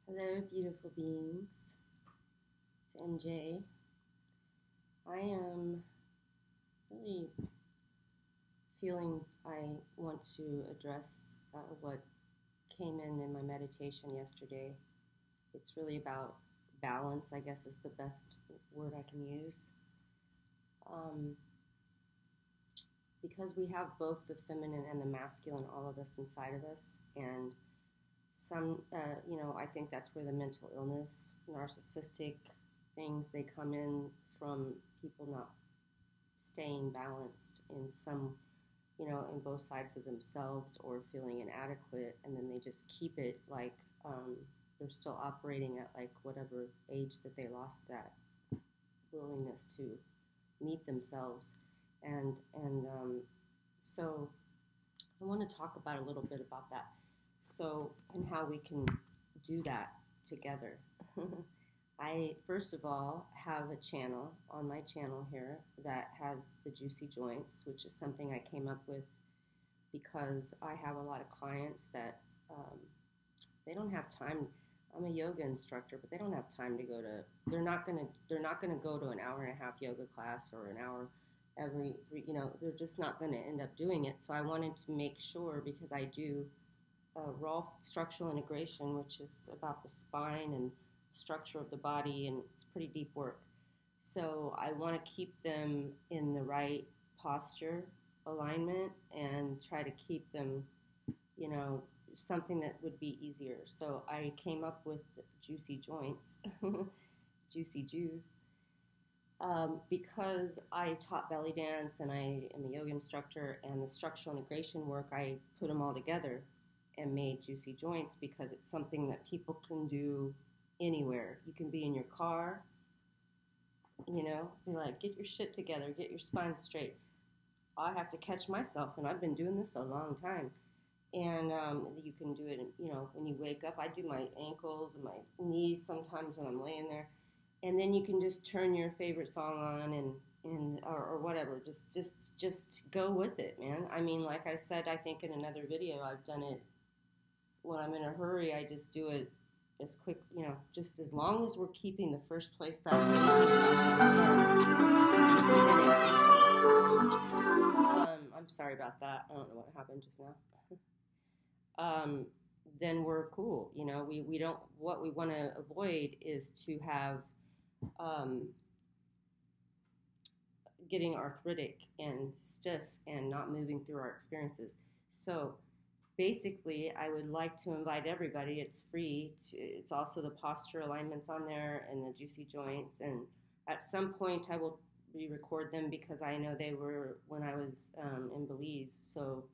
Hello, beautiful beings. It's MJ. I am really feeling I want to address what came in my meditation yesterday. It's really about balance, I guess is the best word I can use. Um, because we have both the feminine and the masculine, all of us inside of us, and I think that's where the mental illness, narcissistic things, they come in from people not staying balanced in in both sides of themselves or feeling inadequate, and then they just keep it like they're still operating at like whatever age that they lost that willingness to meet themselves, and so I want to talk about a little bit about that. So, and how we can do that together. I, first of all, have a channel on my channel here that has the juicy joints, which is something I came up with because I have a lot of clients that they don't have time. I'm a yoga instructor, but they don't have time to go to. They're not gonna go to an hour and a half yoga class or an hour every. They're just not gonna end up doing it. So I wanted to make sure, because I do raw structural integration, which is about the spine and structure of the body, and it's pretty deep work. So I want to keep them in the right posture alignment and try to keep them, you know, something that would be easier. So I came up with juicy joints, juicy Jude, because I taught belly dance and I am a yoga instructor, and the structural integration work, I put them all together and made juicy joints because it's something that people can do anywhere. You can be in your car, be like, get your shit together, get your spine straight. I have to catch myself, and I've been doing this a long time. And you can do it, when you wake up. I do my ankles and my knees sometimes when I'm laying there, and then you can just turn your favorite song on or whatever. Just go with it, man. I mean, like I said, I think in another video, I've done it when I'm in a hurry. I just do it as quick, just as long as we're keeping the first place that aging process starts. I'm sorry about that. I don't know what happened just now. Then we're cool. We don't, what we want to avoid is to have getting arthritic and stiff and not moving through our experiences. So basically, I would like to invite everybody. It's free. It's also the posture alignments on there and the juicy joints. And at some point, I will re-record them because I know they were when I was in Belize. So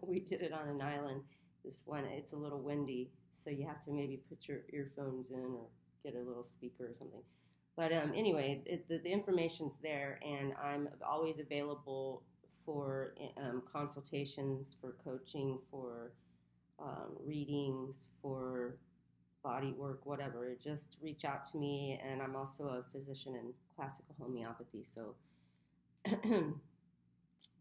we did it on an island. This one, it's a little windy, so you have to maybe put your earphones in or get a little speaker or something. But anyway, the information's there, and I'm always available for consultations, for coaching, for readings, for body work, whatever. Just reach out to me, and I'm also a physician in classical homeopathy. So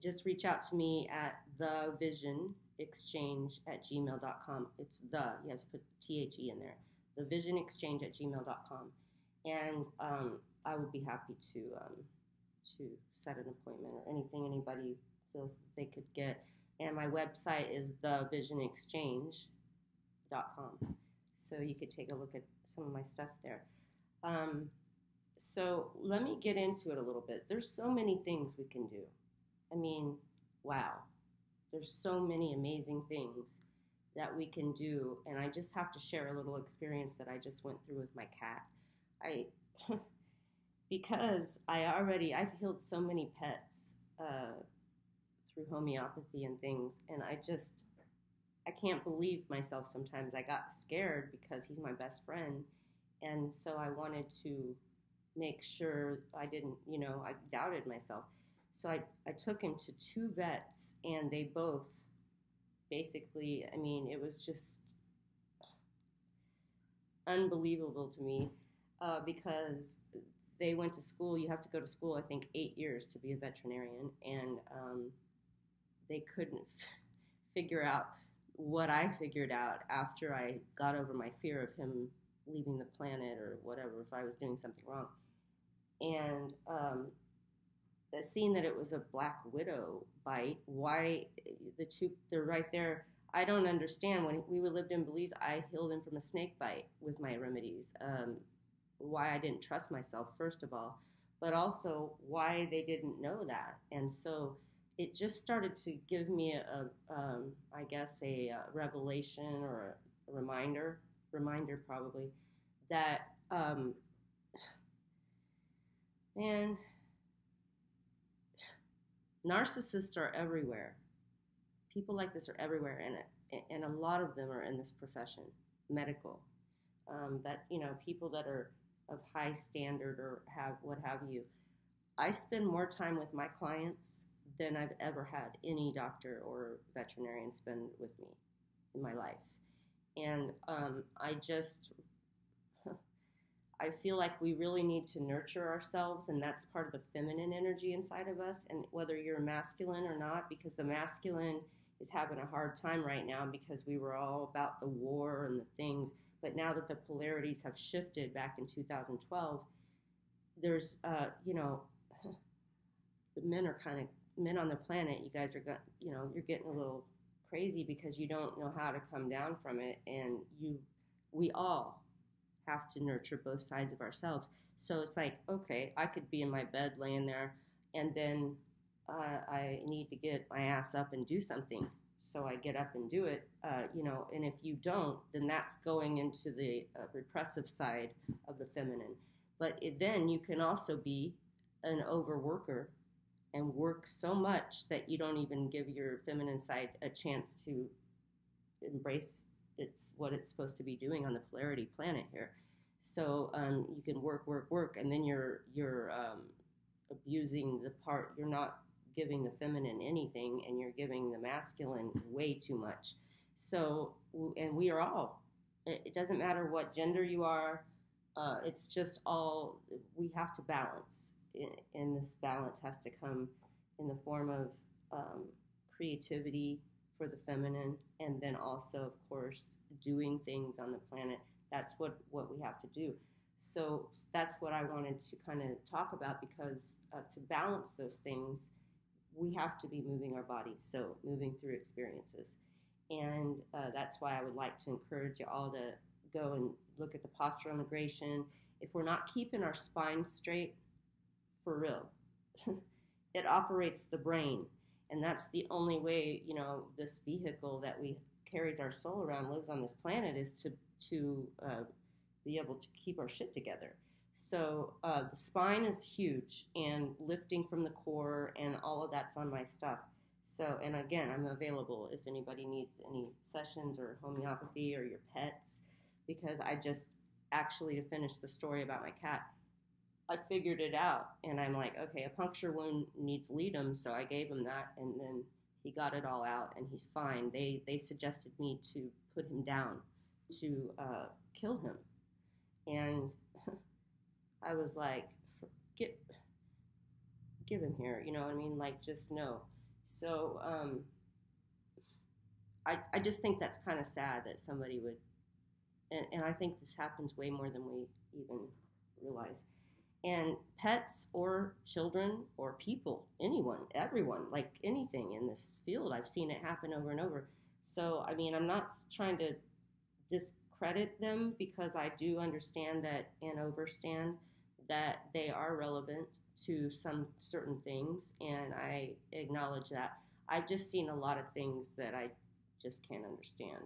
just reach out to me at thevisionexchange@gmail.com. It's you have to put THE in there. Thevisionexchange@gmail.com. And I would be happy to set an appointment or anything anybody feels that they could get. And my website is thevisionexchange.com. So you could take a look at some of my stuff there. So let me get into it a little bit. There's so many things we can do. I mean, wow. There's so many amazing things that we can do. And I just have to share a little experience that I just went through with my cat. Because I've healed so many pets through homeopathy and things, and I can't believe myself sometimes. I got scared because he's my best friend, and so I wanted to make sure I didn't, I doubted myself. So I took him to two vets, and they both basically, I mean, it was just unbelievable to me. Because they went to school. You have to go to school, I think, 8 years to be a veterinarian, and they couldn't figure out what I figured out after I got over my fear of him leaving the planet or whatever, if I was doing something wrong. And seeing that it was a black widow bite, why the two, they're right there. I don't understand. When we lived in Belize, I healed him from a snake bite with my remedies. Why I didn't trust myself, first of all, but also why they didn't know that. And so it just started to give me I guess, a revelation or a reminder probably, that, man, narcissists are everywhere. People like this are everywhere, and a lot of them are in this profession, medical. That, people that are of high standard or have what have you. I spend more time with my clients than I've ever had any doctor or veterinarian spend with me in my life, and I feel like we really need to nurture ourselves, and that's part of the feminine energy inside of us. And whether you're masculine or not, because the masculine is having a hard time right now because we were all about the war and the things. But now that the polarities have shifted back in 2012, there's, the men on the planet, you guys are, you're getting a little crazy because you don't know how to come down from it. And we all have to nurture both sides of ourselves. So it's like, okay, I could be in my bed laying there, and then I need to get my ass up and do something. So I get up and do it, and if you don't, then that's going into the repressive side of the feminine. But then you can also be an overworker and work so much that you don't even give your feminine side a chance to embrace what it's supposed to be doing on the polarity planet here. So you can work, and then you're abusing the part. You're not giving the feminine anything, and you're giving the masculine way too much. So, and we are all. It doesn't matter what gender you are. It's just all, we have to balance, and this balance has to come in the form of creativity for the feminine, and then also, of course, doing things on the planet. That's what we have to do. So that's what I wanted to kind of talk about, because to balance those things, we have to be moving our bodies, so moving through experiences. And that's why I would like to encourage you all to go and look at the postural integration. If we're not keeping our spine straight, for real, it operates the brain. And that's the only way, this vehicle that we carries our soul around, lives on this planet, is to be able to keep our shit together. So the spine is huge, and lifting from the core and all of that's on my stuff. So, and again, I'm available if anybody needs any sessions or homeopathy or your pets, because I just actually, to finish the story about my cat, I figured it out, and I'm like, okay, a puncture wound needs Leadum, so I gave him that, and then he got it all out, and he's fine. They suggested me to put him down, to kill him, and I was like, give him here, you know what I mean? Like, just no. So I just think that's kind of sad that somebody would, and I think this happens way more than we even realize. And pets or children or people, anyone, everyone, like anything in this field, I've seen it happen over and over. So, I mean, I'm not trying to discredit them, because I do understand that and overstand that they are relevant to some certain things, and I acknowledge that. I've just seen a lot of things that I just can't understand,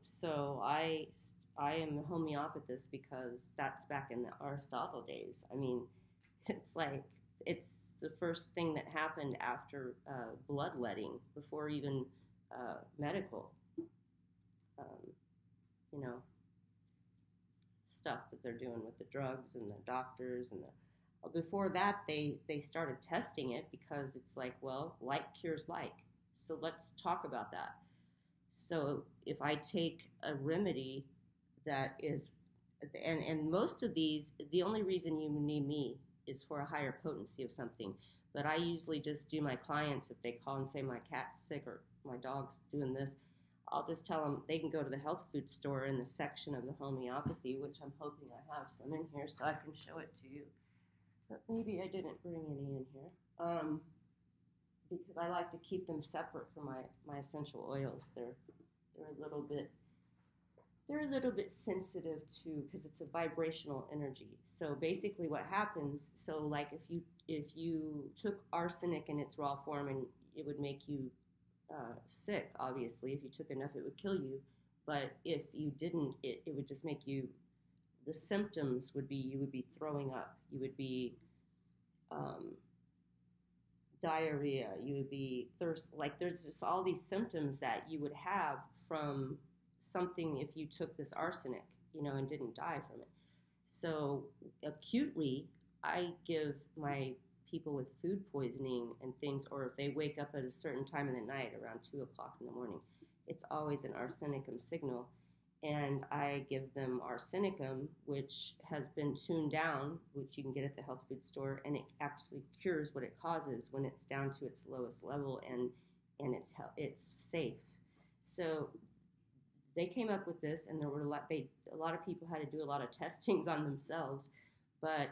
so I am a homeopathist because that's back in the Aristotle days. I mean, it's like, it's the first thing that happened after bloodletting, before even medical, stuff that they're doing with the drugs and the doctors and before that they started testing it, because it's like, well, like cures like. So let's talk about that. So if I take a remedy that is, and most of these, the only reason you need me is for a higher potency of something. But I usually just do my clients, if they call and say my cat's sick or my dog's doing this, I'll just tell them they can go to the health food store in the section of the homeopathy, which I'm hoping I have some in here so I can show it to you. But maybe I didn't bring any in here. Because I like to keep them separate from my essential oils. They're a little bit sensitive to, because it's a vibrational energy. So basically what happens, so like if you took arsenic in its raw form, and it would make you sick, obviously. If you took enough, it would kill you. But if you didn't, it would just make you, the symptoms would be, you would be throwing up, you would be diarrhea, you would be thirst, like there's just all these symptoms that you would have from something if you took this arsenic, and didn't die from it. So acutely, I give my people with food poisoning and things, or if they wake up at a certain time in the night around 2 o'clock in the morning, it's always an arsenicum signal. And I give them arsenicum, which has been tuned down, which you can get at the health food store, and it actually cures what it causes when it's down to its lowest level, and it's safe. So they came up with this, and there were a lot of people had to do a lot of testings on themselves. But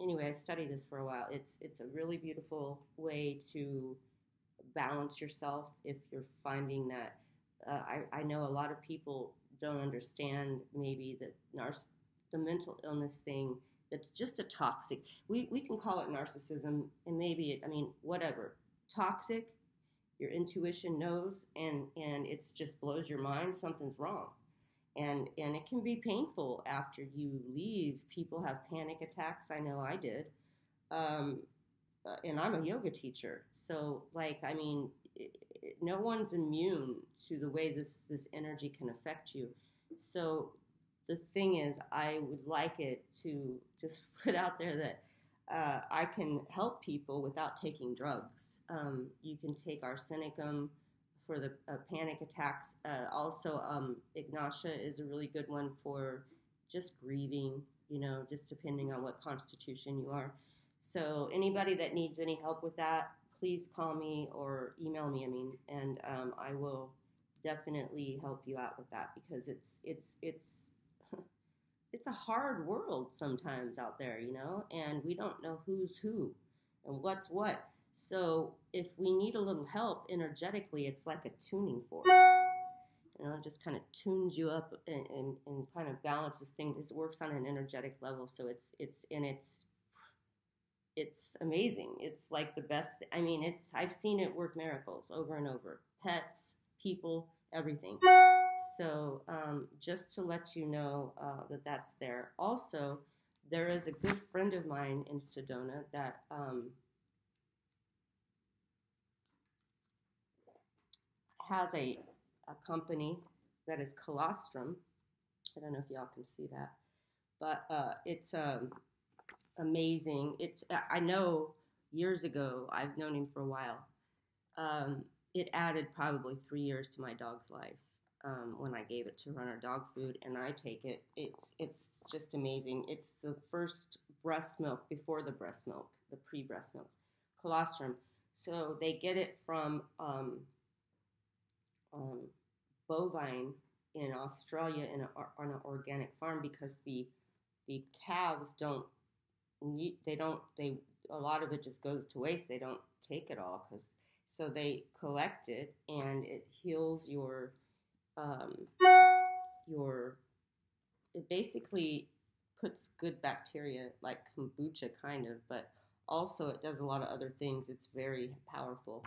anyway, I studied this for a while. It's a really beautiful way to balance yourself if you're finding that. I know a lot of people don't understand maybe that the mental illness thing, that's just a toxic, we can call it narcissism, and maybe whatever. Toxic, your intuition knows, and it just blows your mind, something's wrong. And it can be painful after you leave. People have panic attacks. I know I did. And I'm a yoga teacher. So, no one's immune to the way this energy can affect you. So the thing is, I would like it to just put out there that I can help people without taking drugs. You can take arsenicum for the panic attacks. Also, Ignatia is a really good one for just grieving, just depending on what constitution you are. So anybody that needs any help with that, please call me or email me, and I will definitely help you out with that, because it's a hard world sometimes out there, and we don't know who's who and what's what. So if we need a little help energetically, it's like a tuning fork. It just kind of tunes you up and kind of balances things. It works on an energetic level, so it's amazing. It's like the best. I've seen it work miracles over and over. Pets, people, everything. So just to let you know that that's there. Also, there is a good friend of mine in Sedona that has a company that is colostrum. I don't know if y'all can see that, but it's amazing. I know years ago, I've known him for a while. It added probably 3 years to my dog's life when I gave it to run our dog food, and I take it. It's just amazing. It's the first breast milk before the breast milk, the pre-breast milk, colostrum. So they get it from bovine in Australia on an organic farm, because the calves don't need, a lot of it just goes to waste. They don't take it all, so they collect it, and it heals it basically puts good bacteria, like kombucha kind of, but also it does a lot of other things. It's very powerful.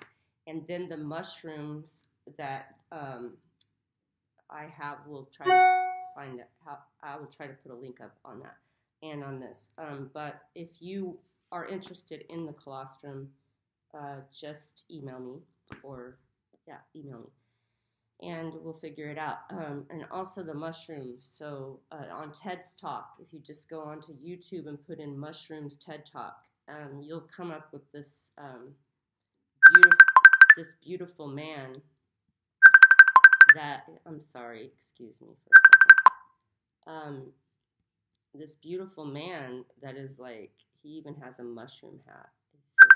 And then the mushrooms that I have, will try to find out how, I will try to put a link up on that and on this. But if you are interested in the colostrum, just email me, email me, and we'll figure it out. And also the mushrooms. So on TED's Talk, if you just go onto YouTube and put in mushrooms TED Talk, you'll come up with this beautiful man that, I'm sorry, excuse me for a second. This beautiful man that is like, he even has a mushroom hat. It's so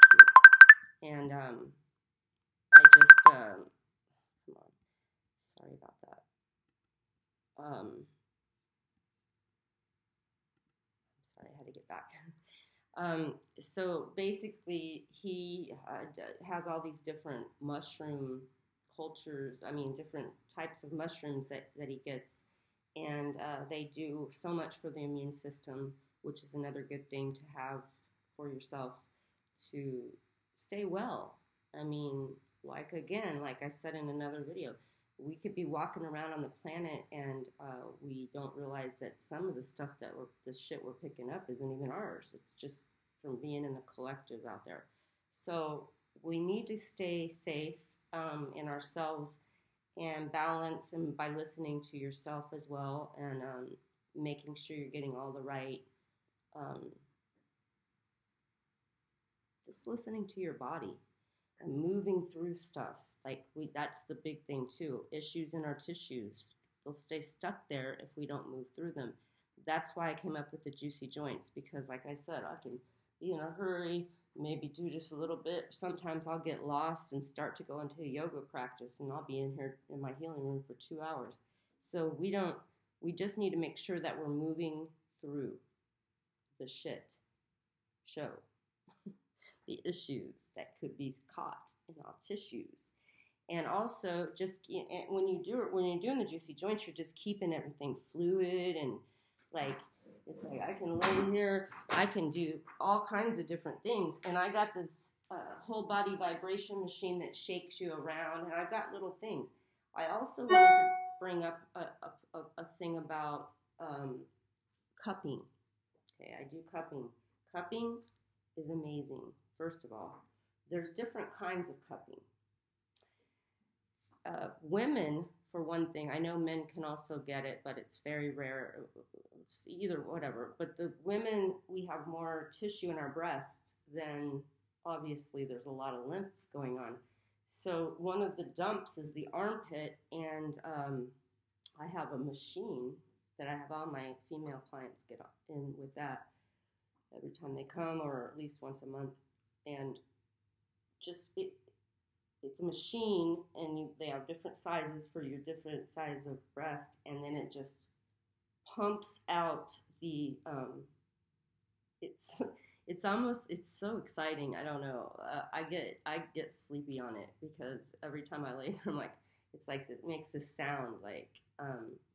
And I just, come on, sorry about that. Sorry, I had to get back. So basically, he has all these different mushroom cultures, I mean, different types of mushrooms that he gets. And they do so much for the immune system, which is another good thing to have for yourself to stay well. I mean, like again, like I said in another video, we could be walking around on the planet and we don't realize that some of the stuff the shit we're picking up isn't even ours. It's just from being in the collective out there. So we need to stay safe in ourselves and balance, and by listening to yourself as well, and making sure you're getting all the right, um, just listening to your body and moving through stuff. Like that's the big thing too. Issues in our tissues, they'll stay stuck there if we don't move through them. That's why I came up with the juicy joints, because like I said, I can be in a hurry, maybe do just a little bit. Sometimes I'll get lost and start to go into a yoga practice, and I'll be in here in my healing room for 2 hours. So we just need to make sure that we're moving through the shit show, the issues that could be caught in our tissues. And also, just when you're doing the juicy joints, you're just keeping everything fluid, and like it's like I can lay here, I can do all kinds of different things, and I got this whole body vibration machine that shakes you around, and I've got little things. I also wanted to bring up a thing about cupping. Okay, I do cupping. Cupping is amazing. First of all, there's different kinds of cupping. Women, for one thing, I know men can also get it, but it's very rare, either whatever. But the women, we have more tissue in our breast than, obviously, there's a lot of lymph going on. So one of the dumps is the armpit, and I have a machine that I have all my female clients get in with that every time they come, or at least once a month. And just it's a machine, and they have different sizes for your different size of breast, and then it just pumps out the it's so exciting. I don't know. I get sleepy on it, because every time I lay there, I'm like, it's like it makes this sound, like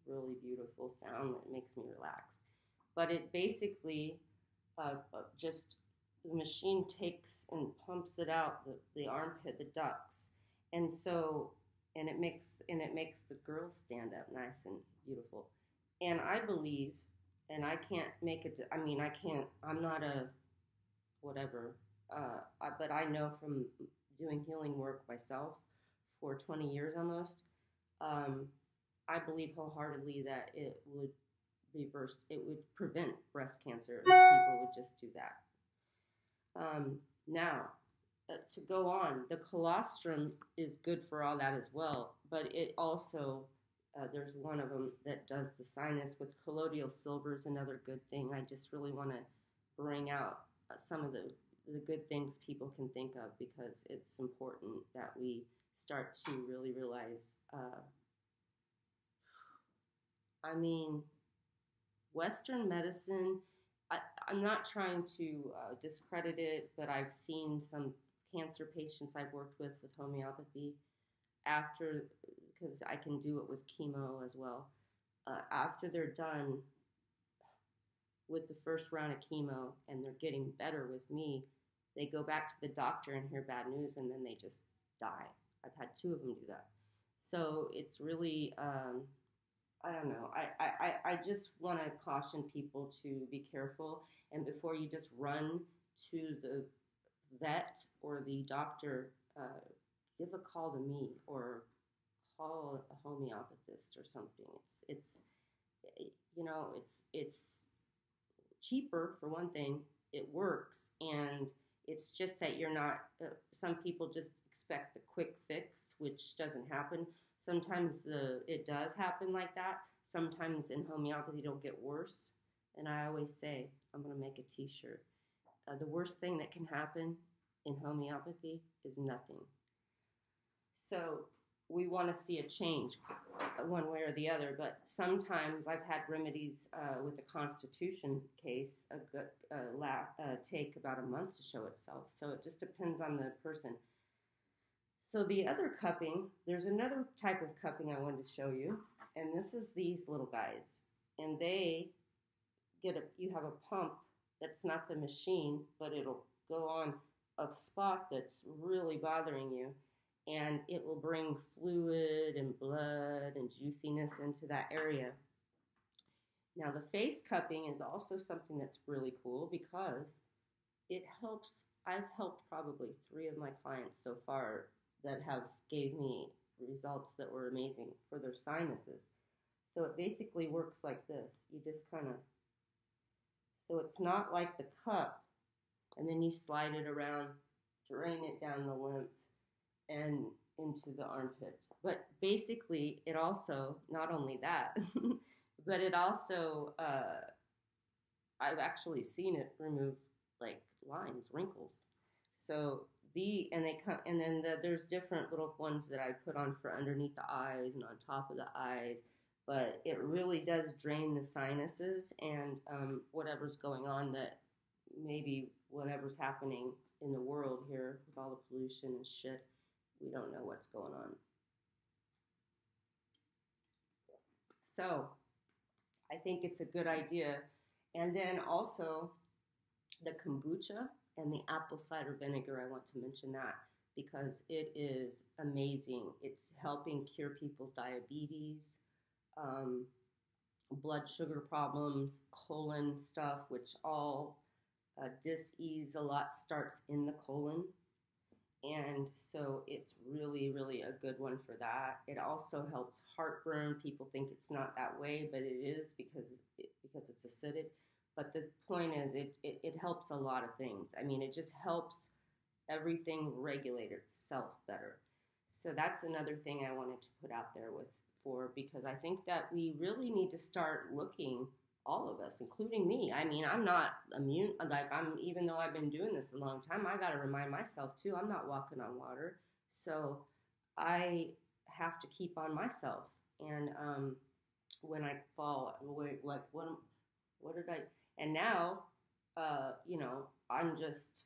really beautiful sound that makes me relax. But it basically just the machine takes and pumps it out the armpit, the ducts, and so and it makes the girls stand up nice and beautiful. And I believe, and I can't make it. I mean, I can't. I'm not a whatever, but I know from doing healing work myself for 20 years almost. I believe wholeheartedly that it would prevent breast cancer if people would just do that. Now, to go on, the colostrum is good for all that as well, but it also, there's one of them that does the sinus with colloidal silver is another good thing. I just really want to bring out some of the good things people can think of, because it's important that we start to really realize, I mean, Western medicine, I'm not trying to discredit it, but I've seen some cancer patients I've worked with homeopathy after, because I can do it with chemo as well. After they're done with the first round of chemo and they're getting better with me, they go back to the doctor and hear bad news, and then they just die. I've had 2 of them do that. So it's really, I don't know. I just want to caution people to be careful, and before you just run to the vet or the doctor, give a call to me or call a homeopathist or something. It's cheaper for one thing. It works, and it's just that you're not. Some people just expect the quick fix, which doesn't happen. Sometimes it does happen like that. Sometimes in homeopathy it'll get worse. And I always say, I'm going to make a t-shirt. The worst thing that can happen in homeopathy is nothing. So we want to see a change one way or the other, but sometimes I've had remedies with the Constitution case take about a month to show itself. So it just depends on the person. So the other cupping, there's another type of cupping I wanted to show you, and this is these little guys. And they you have a pump that's not the machine, but it'll go on a spot that's really bothering you, and it will bring fluid and blood and juiciness into that area. Now the face cupping is also something that's really cool because it helps. I've helped probably 3 of my clients so far that have gave me results that were amazing for their sinuses. So it basically works like this. You just kind of, so it's not like the cup and then you slide it around, drain it down the lymph and into the armpits. But basically it also, not only that, but it also, I've actually seen it remove like lines, wrinkles. So there's different little ones that I put on for underneath the eyes and on top of the eyes, but it really does drain the sinuses and whatever's going on, that maybe whatever's happening in the world here with all the pollution and shit, we don't know what's going on. So I think it's a good idea. And then also the kombucha and the apple cider vinegar, I want to mention that because it is amazing. It's helping cure people's diabetes, blood sugar problems, colon stuff, which all dis-ease a lot starts in the colon. And so it's really, really a good one for that. It also helps heartburn. People think it's not that way, but it is because it's acidic. But the point is, it helps a lot of things. I mean, it just helps everything regulate itself better. So that's another thing I wanted to put out there because I think that we really need to start looking, all of us, including me. I mean, I'm not immune. Even though I've been doing this a long time, I got to remind myself too, I'm not walking on water. So I have to keep on myself. And when I fall, like, what did I... And now, I'm just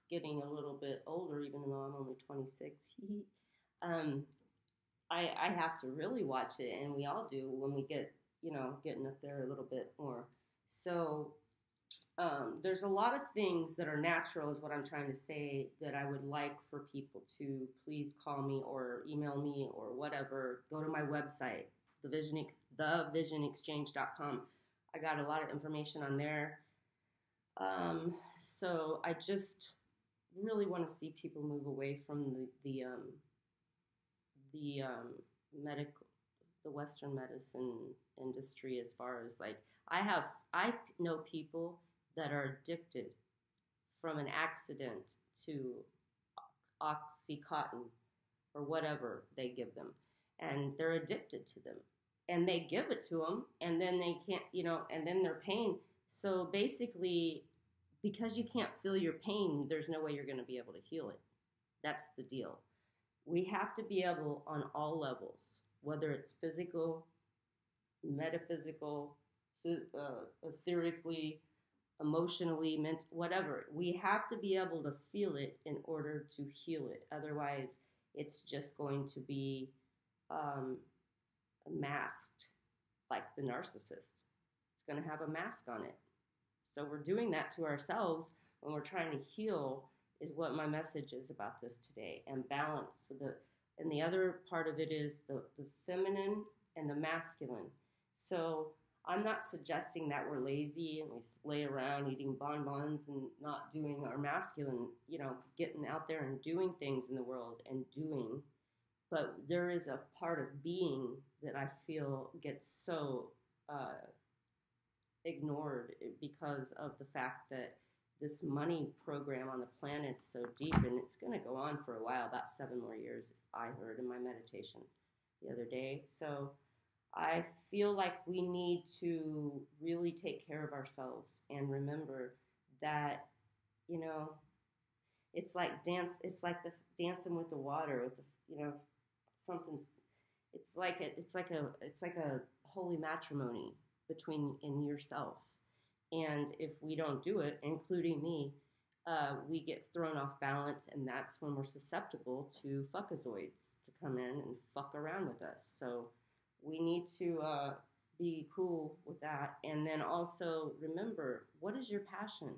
getting a little bit older, even though I'm only 26. I have to really watch it, and we all do when we get, getting up there a little bit more. So there's a lot of things that are natural, is what I'm trying to say, that I would like for people to please call me or email me or whatever. Go to my website, thevisionexchange.com. I got a lot of information on there. So I just really want to see people move away from the Western medicine industry, as far as like, I know people that are addicted from an accident to Oxycontin or whatever they give them, and they're addicted to them. And they give it to them, and then they can't, and then they're pain. So basically, because you can't feel your pain, there's no way you're going to be able to heal it. That's the deal. We have to be able, on all levels, whether it's physical, metaphysical, etherically, emotionally, whatever. We have to be able to feel it in order to heal it. Otherwise, it's just going to be masked, like the narcissist. It's going to have a mask on it. So we're doing that to ourselves when we're trying to heal, is what my message is about this today. And balance. And the other part of it is the feminine and the masculine. So I'm not suggesting that we're lazy and we lay around eating bonbons and not doing our masculine, getting out there and doing things in the world and doing. But there is a part of being that I feel gets so ignored because of the fact that this money program on the planet is so deep, and it's going to go on for a while, about 7 more years, I heard in my meditation the other day. So I feel like we need to really take care of ourselves and remember that, It's like dance. It's like the dancing with the water. With the, something's. It's like a holy matrimony between in yourself. And if we don't do it, including me, we get thrown off balance, and that's when we're susceptible to fuckazoids to come in and fuck around with us. So we need to be cool with that. And then also remember, what is your passion?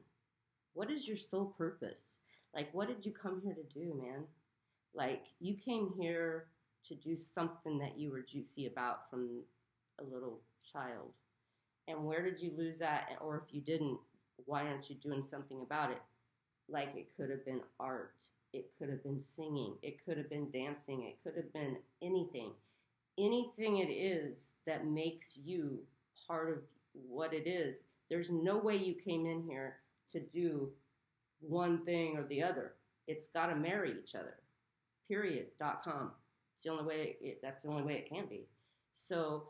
What is your sole purpose? Like, what did you come here to do, man? Like, you came here to do something that you were juicy about from a little child. And where did you lose that? Or if you didn't, why aren't you doing something about it? Like, it could have been art. It could have been singing. It could have been dancing. It could have been anything. Anything it is that makes you part of what it is. There's no way you came in here to do one thing or the other. It's got to marry each other. Period.com. It's the only way. That's the only way it can be. So,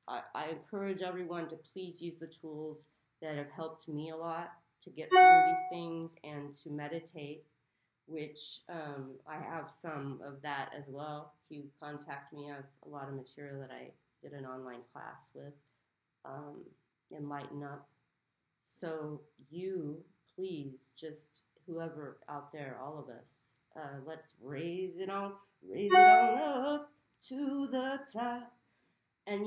I encourage everyone to please use the tools that have helped me a lot to get through these things and to meditate, which I have some of that as well. If you contact me, I have a lot of material that I did an online class with, Enlighten Up. So you, please, just whoever out there, all of us, let's raise it on up to the top. And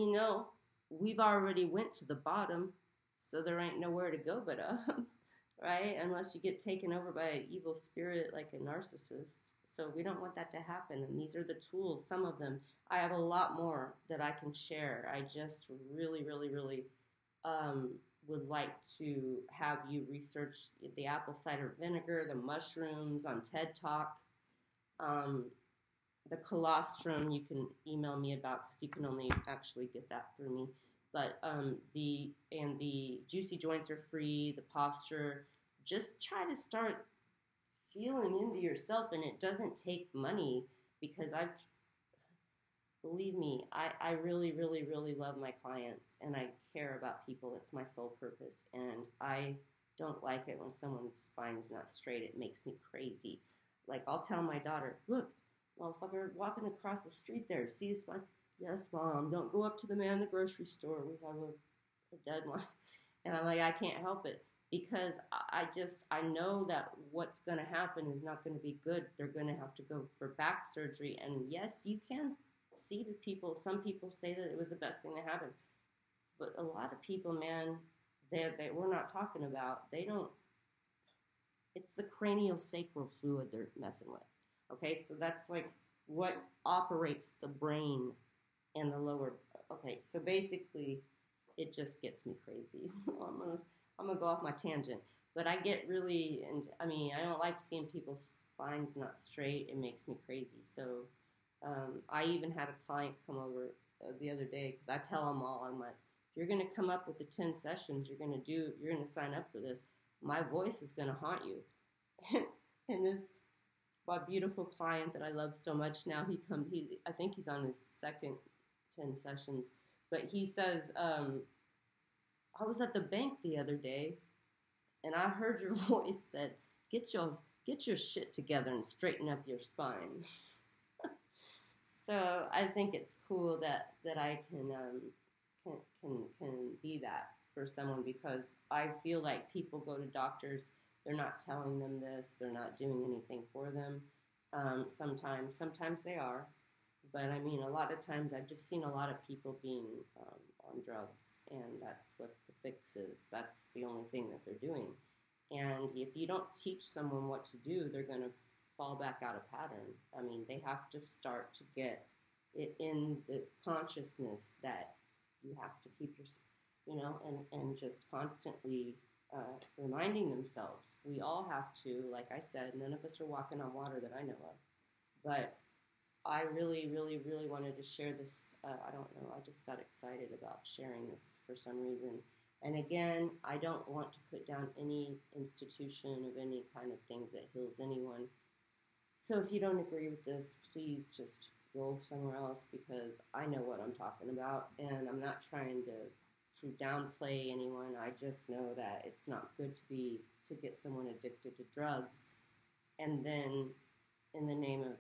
we've already went to the bottom, so there ain't nowhere to go but up, right? Unless you get taken over by an evil spirit like a narcissist. So we don't want that to happen. And these are the tools, some of them. I have a lot more that I can share. I just really, really, really would like to have you research the apple cider vinegar, the mushrooms on TED Talk. The colostrum you can email me about because you can only actually get that through me. But the juicy joints are free. The posture, just try to start feeling into yourself, and it doesn't take money because believe me, I really, really, really love my clients and I care about people. It's my sole purpose, and I don't like it when someone's spine is not straight. It makes me crazy. Like, I'll tell my daughter, look, motherfucker, walking across the street there, see his spine? Yes, Mom, don't go up to the man in the grocery store. We have a deadline. And I'm like, I can't help it because I know that what's going to happen is not going to be good. They're going to have to go for back surgery. And yes, you can see the people. Some people say that it was the best thing that happened. But a lot of people, man, that we're not talking about, they don't, it's the cranial sacral fluid they're messing with. Okay, so that's like what operates the brain and the lower. Okay, so basically, it just gets me crazy. So I'm gonna go off my tangent, but I get really, and I mean, I don't like seeing people's spines not straight. It makes me crazy. So I even had a client come over the other day because I tell them all, I'm like, if you're gonna come up with the 10 sessions you're gonna sign up for this. My voice is gonna haunt you, and this. My beautiful client that I love so much now, I think he's on his second 10 sessions, but he says, I was at the bank the other day and I heard your voice said, get your shit together and straighten up your spine. So I think it's cool that I can be that for someone, because I feel like people go to doctors, they're not telling them this, they're not doing anything for them. Sometimes they are, but I mean, a lot of times I've just seen a lot of people being on drugs, and that's what the fix is. That's the only thing that they're doing. And if you don't teach someone what to do, they're going to fall back out of pattern. I mean, they have to start to get it in the consciousness that you have to keep and just constantly reminding themselves. We all have to, like I said, none of us are walking on water that I know of. But I really, really, really wanted to share this. I don't know, I just got excited about sharing this for some reason. And again, I don't want to put down any institution of any kind of things that heals anyone. So if you don't agree with this, please just go somewhere else, because I know what I'm talking about, and I'm not trying to downplay anyone. I just know that it's not good to get someone addicted to drugs and then in the name of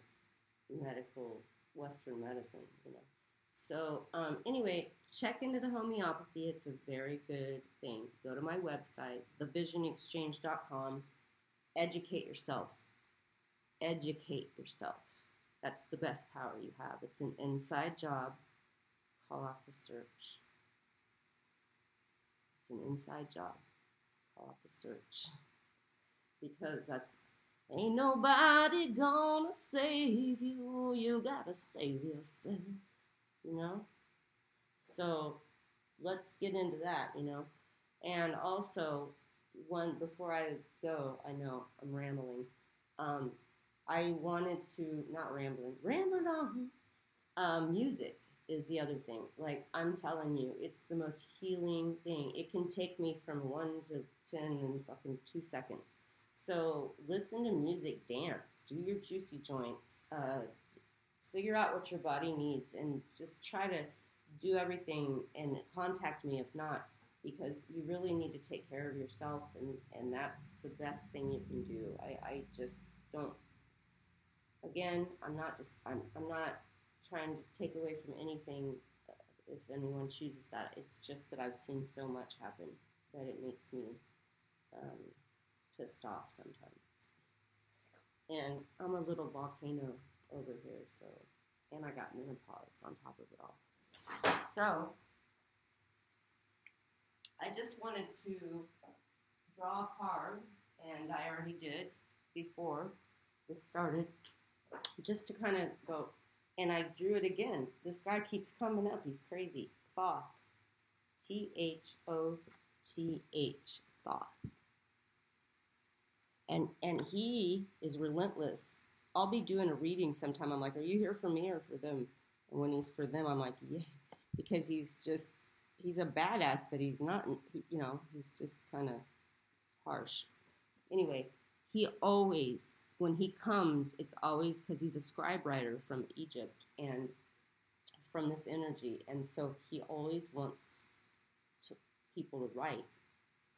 Western medicine, you know. So anyway, check into the homeopathy. It's a very good thing. Go to my website, thevisionexchange.com. Educate yourself. Educate yourself. That's the best power you have. It's an inside job. Call off the search. It's an inside job. Call off the search. Because ain't nobody gonna save you. You gotta save yourself. You know? So let's get into that, you know? And also, before I go, I know I'm rambling. I wanted to, not rambling on. Music is the other thing. Like, I'm telling you, it's the most healing thing. It can take me from 1 to 10 in fucking 2 seconds. So listen to music, dance, do your juicy joints, figure out what your body needs, and just try to do everything and contact me if not, because you really need to take care of yourself, and that's the best thing you can do. I just don't, again, I'm not trying to take away from anything if anyone chooses that. It's just that I've seen so much happen that it makes me pissed off sometimes. And I'm a little volcano over here, so, and I got menopause on top of it all. So, I just wanted to draw a card, and I already did before this started, just to kind of go, and I drew it again. This guy keeps coming up. He's crazy. Thoth. Thoth. Thoth. And he is relentless. I'll be doing a reading sometime. I'm like, are you here for me or for them? And when he's for them, I'm like, yeah. Because he's a badass, but he's not, you know, he's just kind of harsh. Anyway, he always, when he comes, it's always because he's a scribe writer from Egypt and from this energy. And so he always wants people to write.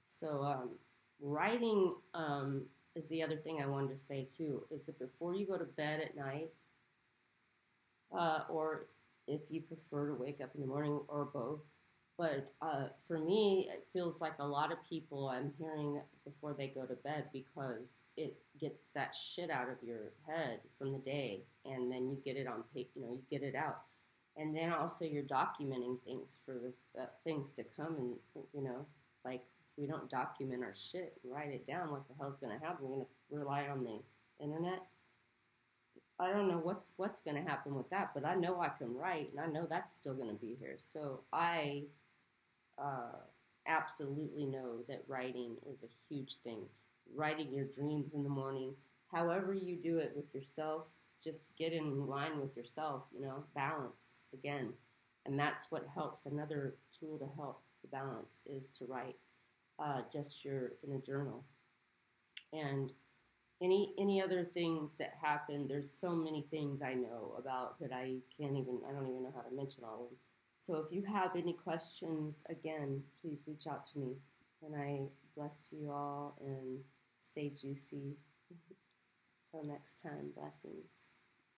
So writing is the other thing I wanted to say too, is that before you go to bed at night, or if you prefer to wake up in the morning, or both, but for me, it feels like a lot of people I'm hearing before they go to bed, because it gets that shit out of your head from the day, and then you get it on paper, you know, you get it out. And then also you're documenting things for the things to come, and, you know, like, if we don't document our shit and write it down, what the hell's going to happen? We're going to rely on the internet. I don't know what's going to happen with that, but I know I can write, and I know that's still going to be here. So I absolutely know that writing is a huge thing. Writing your dreams in the morning, however you do it with yourself, just get in line with yourself, you know, balance again. And that's what helps. Another tool to help the balance is to write just in a journal. And any other things that happen, there's so many things I know about that I don't even know how to mention all of them. So if you have any questions, again, please reach out to me. And I bless you all, and stay juicy. Till next time, blessings.